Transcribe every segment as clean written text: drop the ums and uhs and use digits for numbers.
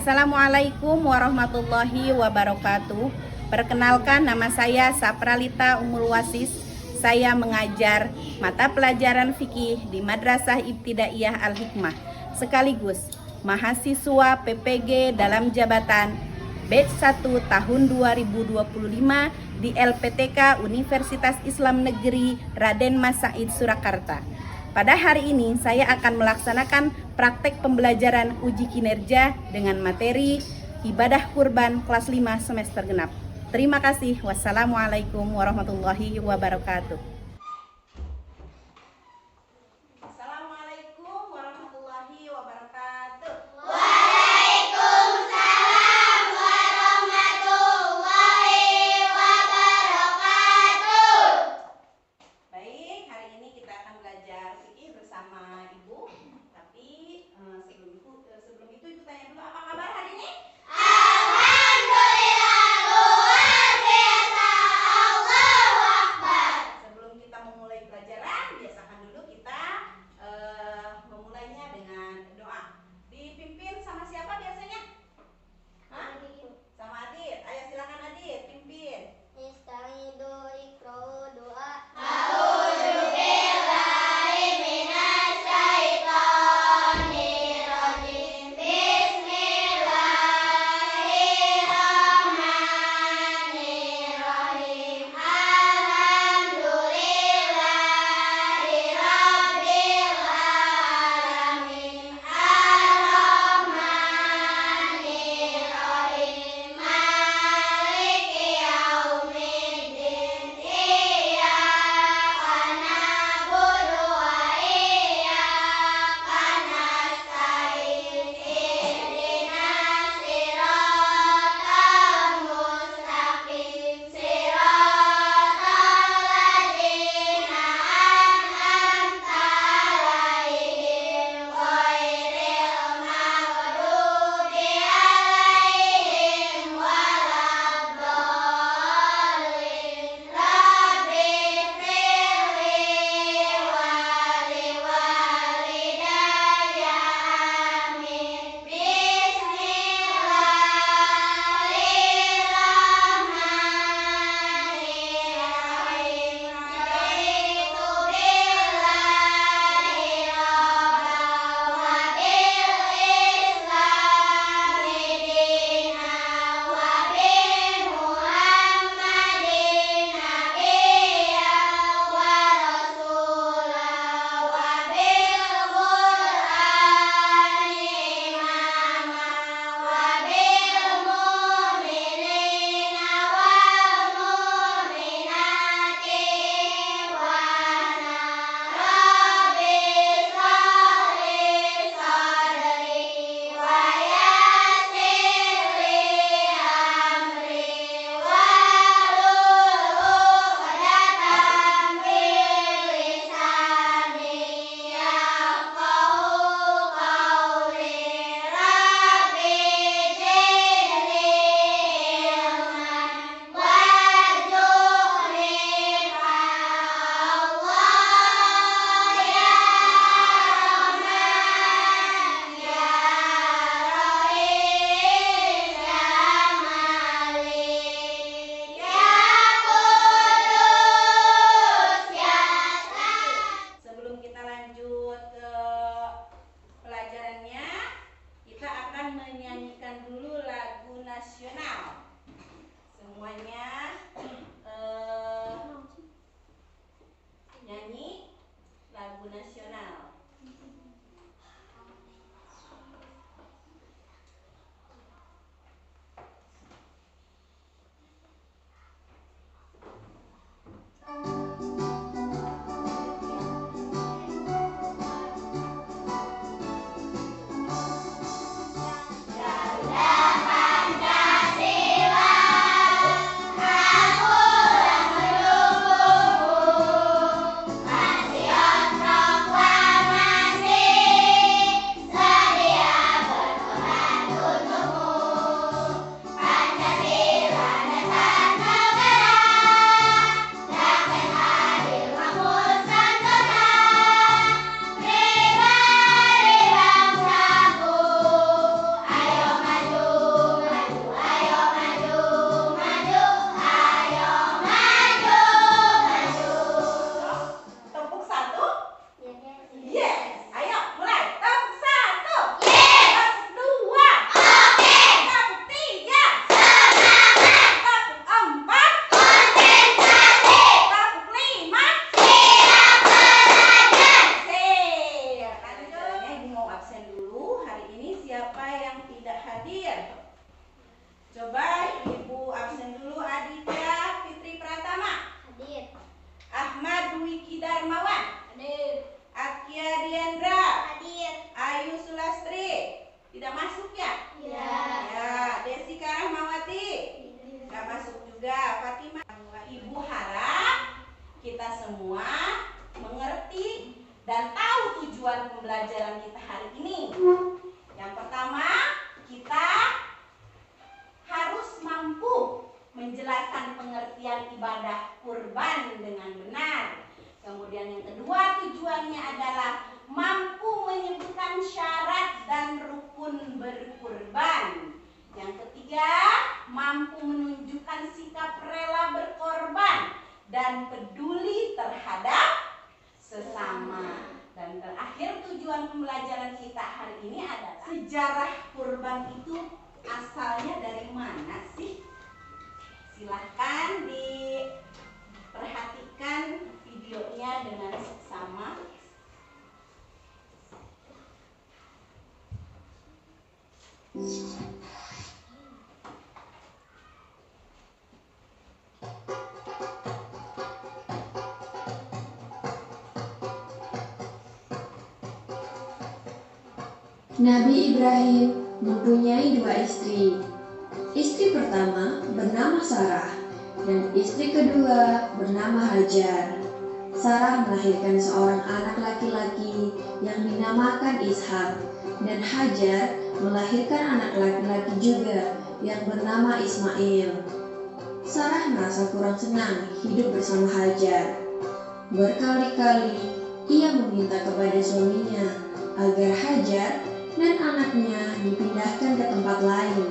Assalamualaikum warahmatullahi wabarakatuh. Perkenalkan, nama saya Sapralita Ummul Wasis. Saya mengajar mata pelajaran fikih di Madrasah Ibtidaiyah Al-Hikmah, sekaligus mahasiswa PPG dalam jabatan batch 1 tahun 2025 di LPTK Universitas Islam Negeri Raden Mas Said Surakarta. Pada hari ini saya akan melaksanakan praktek pembelajaran uji kinerja dengan materi ibadah kurban kelas 5 semester genap. Terima kasih. Wassalamualaikum warahmatullahi wabarakatuh. Assalamualaikum warahmatullahi wabarakatuh. Waalaikumsalam warahmatullahi wabarakatuh. Baik, hari ini kita akan belajar fikih bersama Ibu. Tapi sebelum itu Ibu tanya dulu, apa kabar hari ini? Alhamdulillah luar biasa. Allahu Akbar. Sebelum kita memulai pelajaran, biasakan dulu kita memulainya dengan doa. Dipimpin sama siapa biasanya? Hah? Sama Adit. Ayo silakan Adit, pimpin. Istaidu ikra'u doa. Sebelum kita lanjut ke pelajarannya, kita akan menyanyikan dulu lagu nasional. Semuanya nyanyi lagu nasional. Garuda Pancasila, menjelaskan pengertian ibadah kurban dengan benar. Kemudian yang kedua, tujuannya adalah mampu menyebutkan syarat dan rukun berkurban. Yang ketiga, mampu menunjukkan sikap rela berkorban dan peduli terhadap sesama. Dan terakhir, tujuan pembelajaran kita hari ini adalah sejarah kurban itu asalnya dari mana sih? Silahkan diperhatikan videonya dengan seksama. Nabi Ibrahim mempunyai dua istri. Istri pertama bernama Sarah dan istri kedua bernama Hajar. Sarah melahirkan seorang anak laki-laki yang dinamakan Ishak dan Hajar melahirkan anak laki-laki juga yang bernama Ismail. Sarah merasa kurang senang hidup bersama Hajar. Berkali-kali ia meminta kepada suaminya agar Hajar dan anaknya dipindahkan ke tempat lain.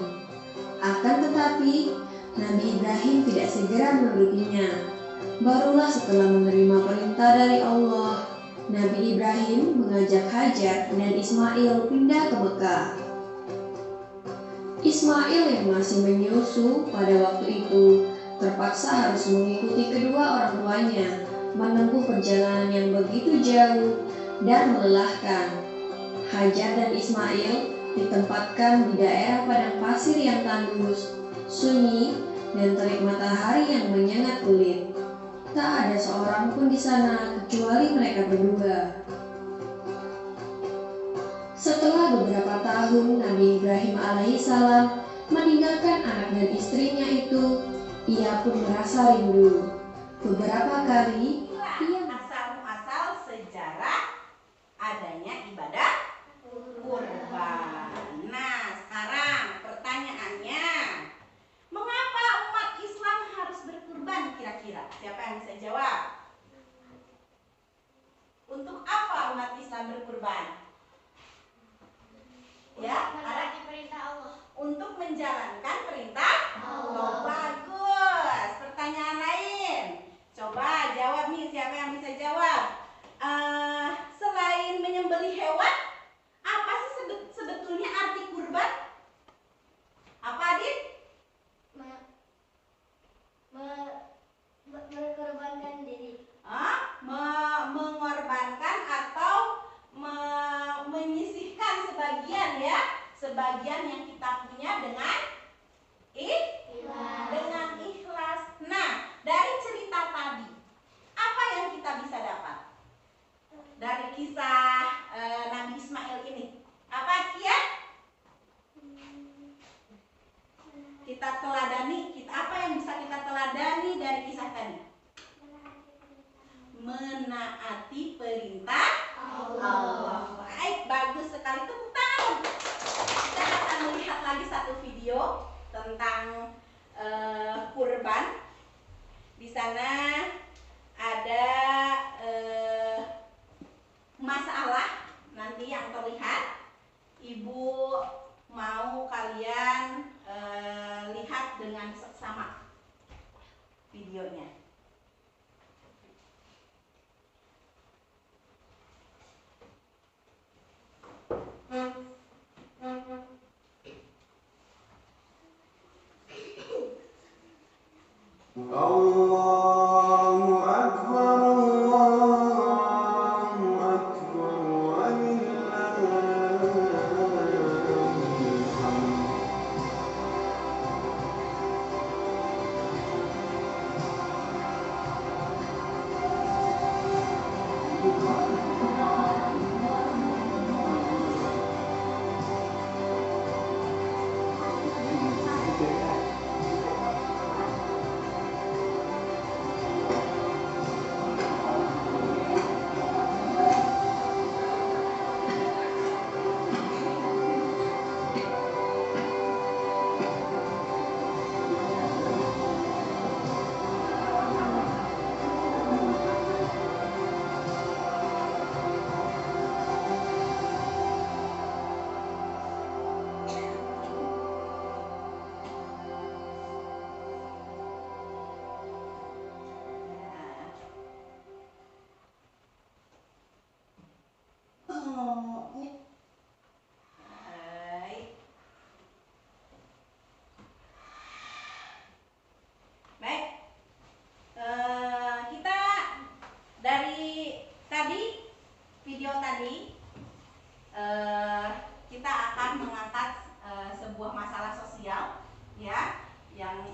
Akan tetapi, Nabi Ibrahim tidak segera menurutinya. Barulah setelah menerima perintah dari Allah, Nabi Ibrahim mengajak Hajar dan Ismail pindah ke Mekah. Ismail yang masih menyusu pada waktu itu terpaksa harus mengikuti kedua orang tuanya menempuh perjalanan yang begitu jauh dan melelahkan. Hajar dan Ismail ditempatkan di daerah padang pasir yang tandus, sunyi, dan terik matahari yang menyengat kulit. Tak ada seorang pun di sana kecuali mereka berdua. Setelah beberapa tahun Nabi Ibrahim alaihissalam meninggalkan anak dan istrinya itu, ia pun merasa rindu. Beberapa kali ia Asal-muasal sejarah adanya ibadah kurban. Nah, sekarang pertanyaannya, mengapa umat Islam harus berkurban kira-kira? Siapa yang bisa jawab? Untuk apa umat Islam berkurban? Ya, Menaati perintah Allah. untuk menjalankan perintah Allah. Bagus. Pertanyaan lain. Coba jawab nih, siapa yang bisa jawab? Selain menyembelih hewan, apa sih sebetulnya arti kurban? Apa, Adit? Mengorbankan diri. Mengorbankan atau menyisihkan sebagian, ya, sebagian yang kita punya dengan ikhlas. Nah, dari cerita tadi, apa yang kita bisa dapat dari kisah Nabi Ismail ini? Apa, Kia? Kita teladani, apa yang bisa kita teladani dari kisah tadi? Menaati perintah Allah. Baik, bagus sekali, tepuk tangan. Kita akan melihat lagi satu video tentang kurban. Di sana ada masalah nanti yang terlihat. Ibu mau kalian lihat dengan seksama videonya. Allahu Akbar, Allahu Akbar, walillahil hamd.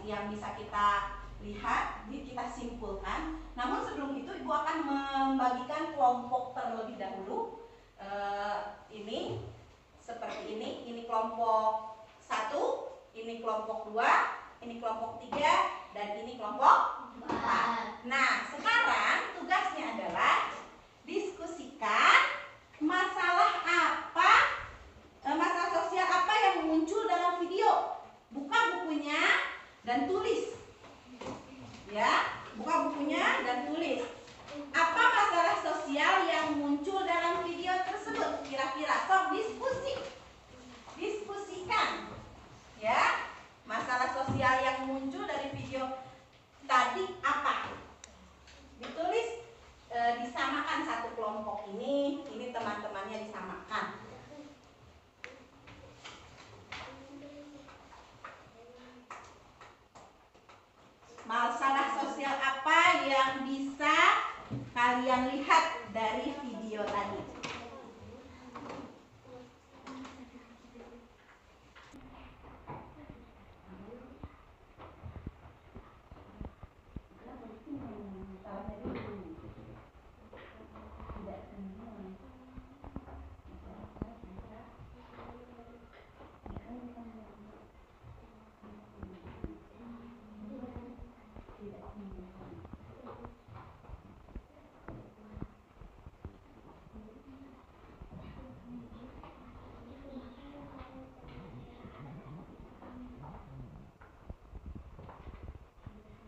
yang bisa kita lihat, kita simpulkan. Namun sebelum itu Ibu akan membagikan kelompok terlebih dahulu. Ini seperti ini kelompok 1, ini kelompok 2, ini kelompok 3, dan ini kelompok 4. Nah, sekarang tugasnya adalah diskusikan masalah sosial apa yang muncul dalam video. Buka bukunya dan tulis. Ya, buka bukunya dan tulis. Apa masalah sosial yang muncul dalam video tersebut? Kira-kira, sok diskusikan. Ya, masalah sosial yang muncul dari video tadi apa? Ditulis, disamakan satu kelompok ini teman-temannya disamakan. Masalah sosial apa yang bisa kalian lihat dari video tadi?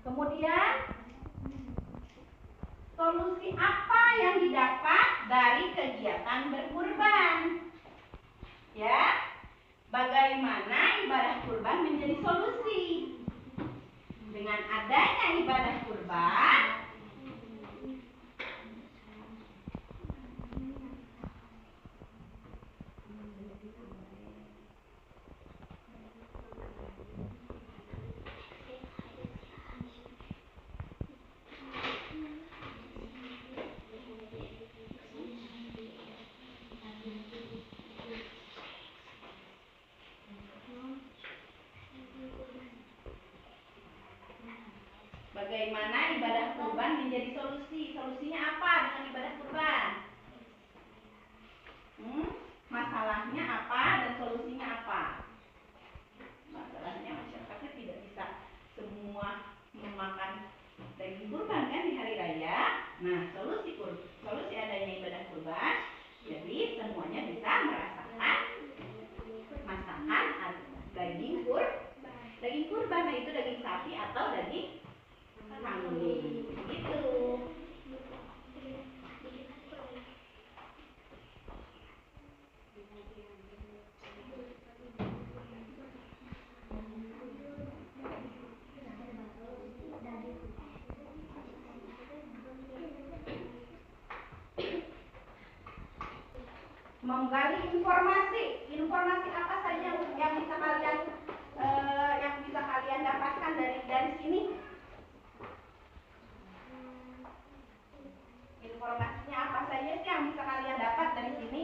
Kemudian, solusi apa yang didapat dari kegiatan berkurban? Ya, bagaimana ibadah kurban menjadi solusi? Dengan adanya ibadah kurban, bagaimana ibadah kurban menjadi solusi? Solusinya apa dengan ibadah kurban? Masalahnya apa dan solusinya apa? Masalahnya masyarakatnya tidak bisa semua memakan daging kurban kan di hari raya. Nah, solusi adanya ibadah kurban, jadi semuanya bisa merasakan masakan daging kurban, yaitu daging sapi atau daging kambing. Gitu. Menggali informasi apa saja yang bisa kalian dapatkan dari sini? Informasinya apa saja sih yang bisa kalian dapat dari sini?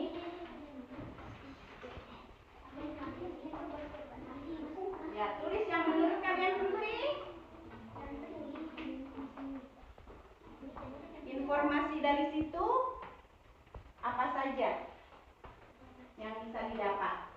Ya, tulis yang menurut kalian penting. Informasi dari situ apa saja yang bisa didapat?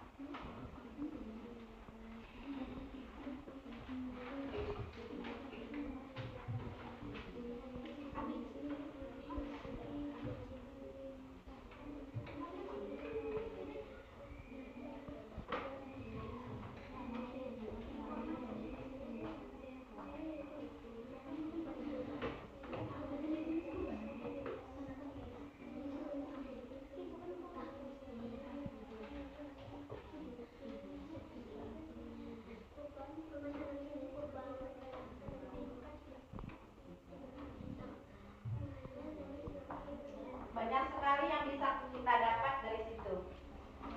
Banyak sekali yang bisa kita dapat dari situ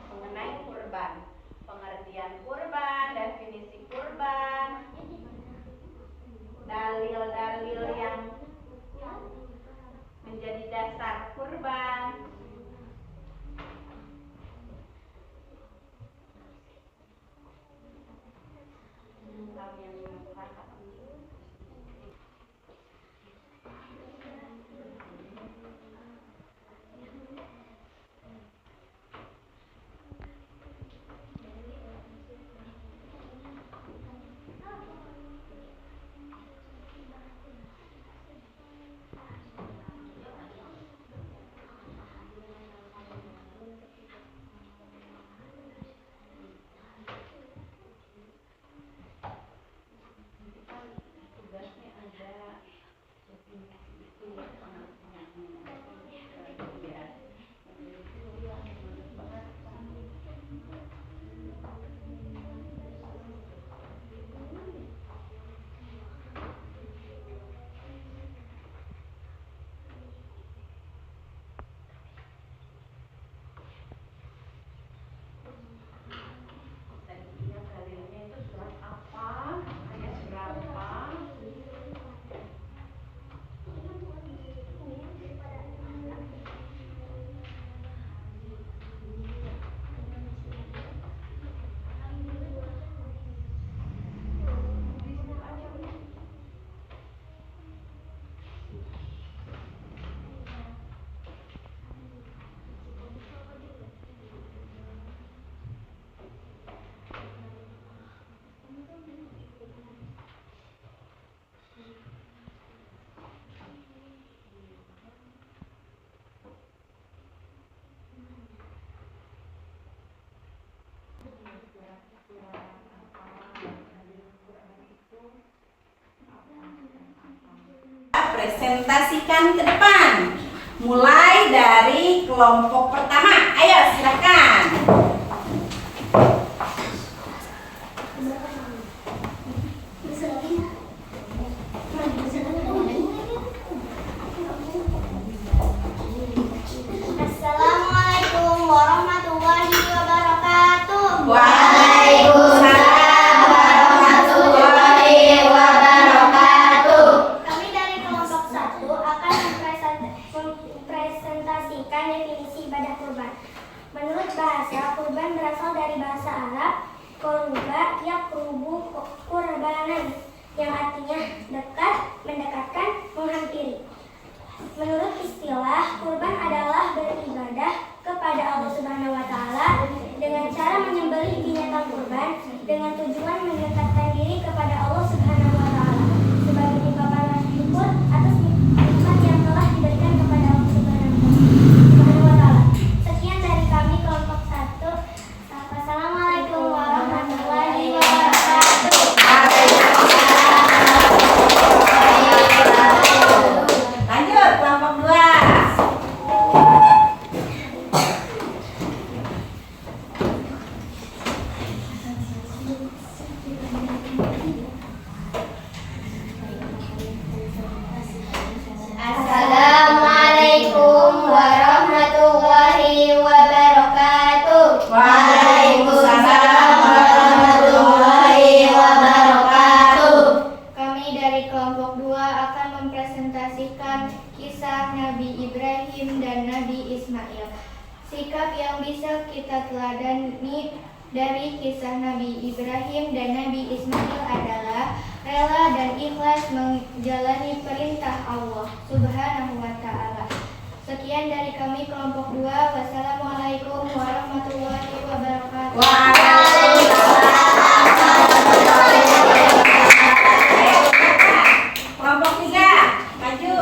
mengenai kurban, pengertian kurban, definisi kurban, dalil-dalil yang menjadi dasar kurban. Kami yang melakukan Presentasikan ke depan. Mulai dari kelompok pertama. Ayo silakan. Assalamualaikum warahmatullahi wabarakatuh. Waalaikumsalam warahmatullahi wabarakatuh. Kami dari kelompok 1 akan mempresentasikan definisi ibadah kurban. Menurut bahasa, kurban berasal dari bahasa Arab qurba yaqrubu qurbanan, yang artinya dekat, mendekatkan, menghampiri. Menurut istilah, kurban adalah beribadah kepada Allah Subhanahu wa taala dengan cara menyembelih binatang kurban dengan tujuan mendekatkan diri kepada Allah Subhanahu wa taala sebagai ungkapan rasa syukur atas nikmat yang telah diberikan kepada Allah Subhanahu wa taala. Sekian dari kami kelompok 1. Wassalamualaikum warahmatullahi wabarakatuh. Lanjut kelompok 2. Assalamualaikum warahmatullahi wabarakatuh. Waalaikumsalam warahmatullahi wabarakatuh. Kami dari kelompok 2 akan mempresentasikan kisah Nabi Ibrahim dan Nabi Ismail. Sikap yang bisa kita teladani dari kisah Nabi Ibrahim dan Nabi Ismail adalah rela dan ikhlas menjalani perintah Allah Subhanahu wa taala. Sekian dari kami kelompok 2. Wassalamualaikum warahmatullahi wabarakatuh. Kelompok 3, maju.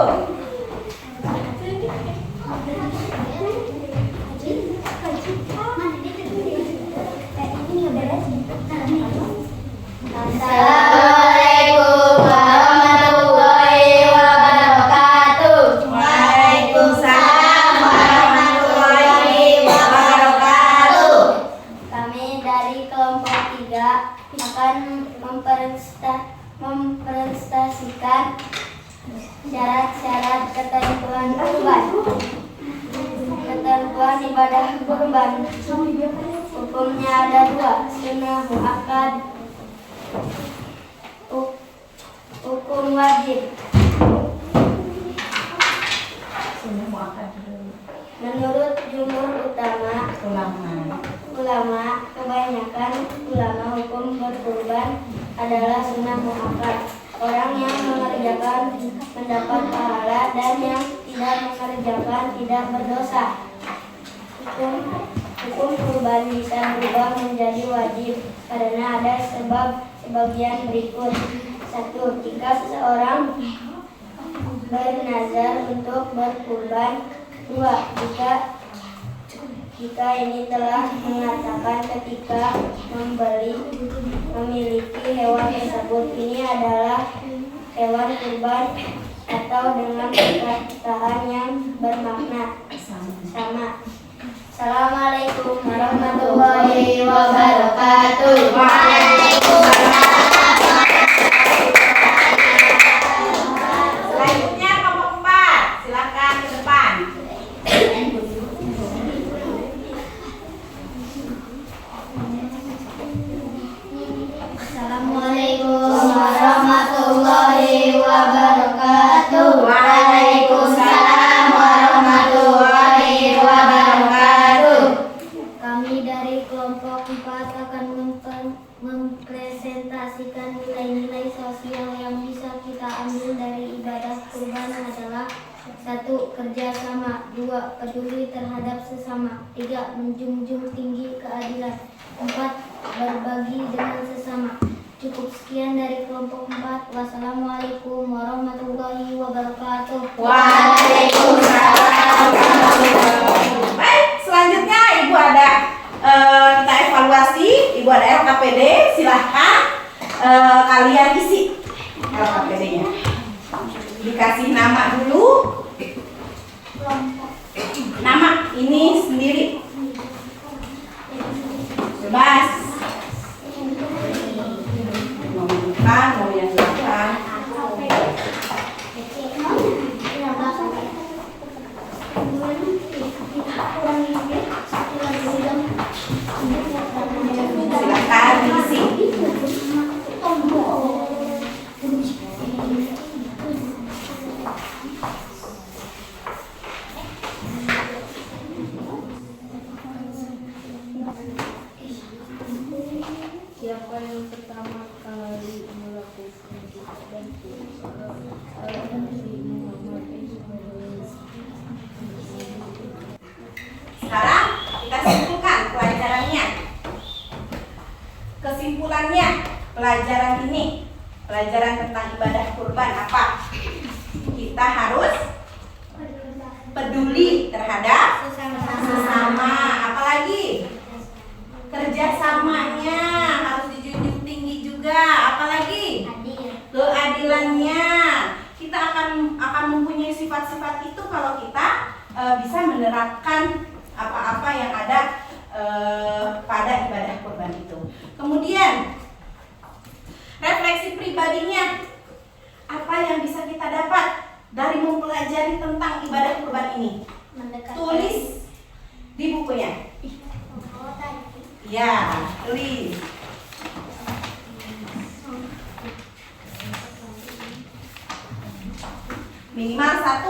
Assalamualaikum warahmatullahi wabarakatuh. Waalaikumsalam warahmatullahi wabarakatuh. Kami dari kelompok 3 akan mempresentasikan syarat-syarat ketentuan kurban. Ketentuan ibadah kurban. Hukumnya ada 2, sunnah muakkad, hukum wajib. Menurut jumhur ulama, kebanyakan ulama hukum berkurban adalah sunnah muakkad. Orang yang mengerjakan mendapat pahala dan yang tidak mengerjakan tidak berdosa. Hukum kurban bisa berubah menjadi wajib karena ada sebagian berikut. 1. Jika seseorang bernazar untuk berkurban. 2. Jika ini telah mengatakan ketika memiliki hewan tersebut, ini adalah hewan kurban atau dengan perkataan yang bermakna sama. Assalamualaikum warahmatullahi wabarakatuh. Selanjutnya kelompok 4, silakan ke depan. Assalamualaikum warahmatullahi wabarakatuh. Waalaikumsalam warahmatullahi wabarakatuh. Kami dari kelompok 4 akan mempresentasikan nilai-nilai sosial yang bisa kita ambil dari ibadah kurban adalah 1. Kerjasama, 2. Peduli terhadap sesama, 3. Menjunjung tinggi keadilan, 4. Berbagi dengan sesama. Cukup sekian dari kelompok 4. Wassalamualaikum warahmatullahi wabarakatuh. Waalaikumsalam. Baik, selanjutnya Ibu ada kita evaluasi. Ibu ada LKPD, silahkan kalian isi LKPD-nya. Dikasih nama dulu. Nama ini sendiri. Bebas. Mau bukan, mau yang bukan. Silakan diisi. Siapa yang pertama kali melakukan ibadah kurban? Sekarang kita simpulkan pelajarannya. Kesimpulannya, pelajaran ini, pelajaran tentang ibadah kurban apa? Kita harus peduli terhadap sesama. Apalagi? Kerjasamanya harus dijunjung tinggi juga. Apalagi? Keadilannya. Kita akan mempunyai sifat-sifat itu kalau kita bisa menerapkan apa-apa yang ada pada ibadah kurban itu. Kemudian refleksi pribadinya, apa yang bisa kita dapat dari mempelajari tentang ibadah kurban ini? Tulis di bukunya. Ya, tulis. Minimal 1.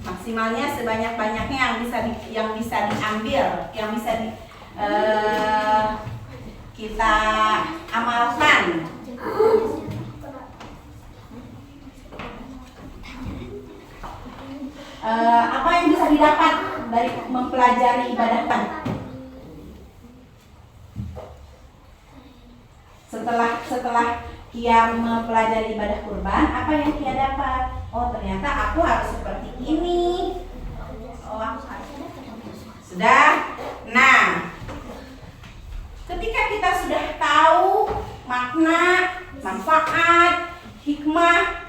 Maksimalnya sebanyak-banyaknya yang bisa diambil, yang bisa kita amalkan. Apa yang bisa didapat dari mempelajari ibadah kurban? Setelah Kia mempelajari ibadah kurban, apa yang Kia dapat? Oh, ternyata aku harus seperti ini. Oh, aku harus. Sudah? Nah, ketika kita sudah tahu makna, manfaat, hikmah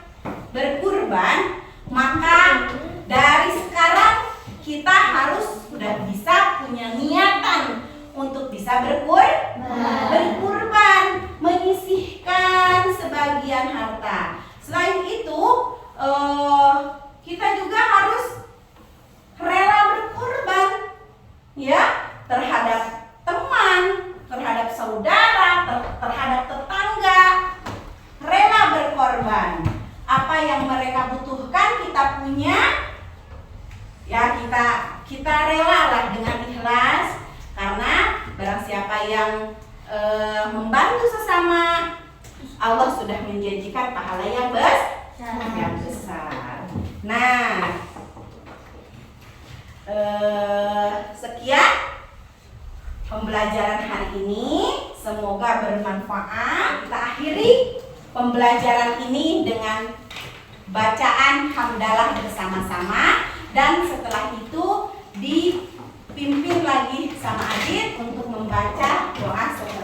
berkurban, maka dari sekarang kita harus sudah bisa punya niatan untuk bisa berkurban, menyisihkan sebagian harta. Selain itu, kita juga harus rela berkorban, ya, terhadap teman, terhadap saudara, terhadap tetangga. Rela berkorban. Apa yang mereka butuhkan kita punya, ya kita rela lah dengan ikhlas, karena barang siapa yang membantu sesama, Allah sudah menjanjikan pahala yang besar. Nah, sekian pembelajaran hari ini, semoga bermanfaat. Kita akhiri pembelajaran ini dengan bacaan hamdalah bersama-sama, dan setelah itu dipimpin lagi sama Adit untuk membaca doa setelah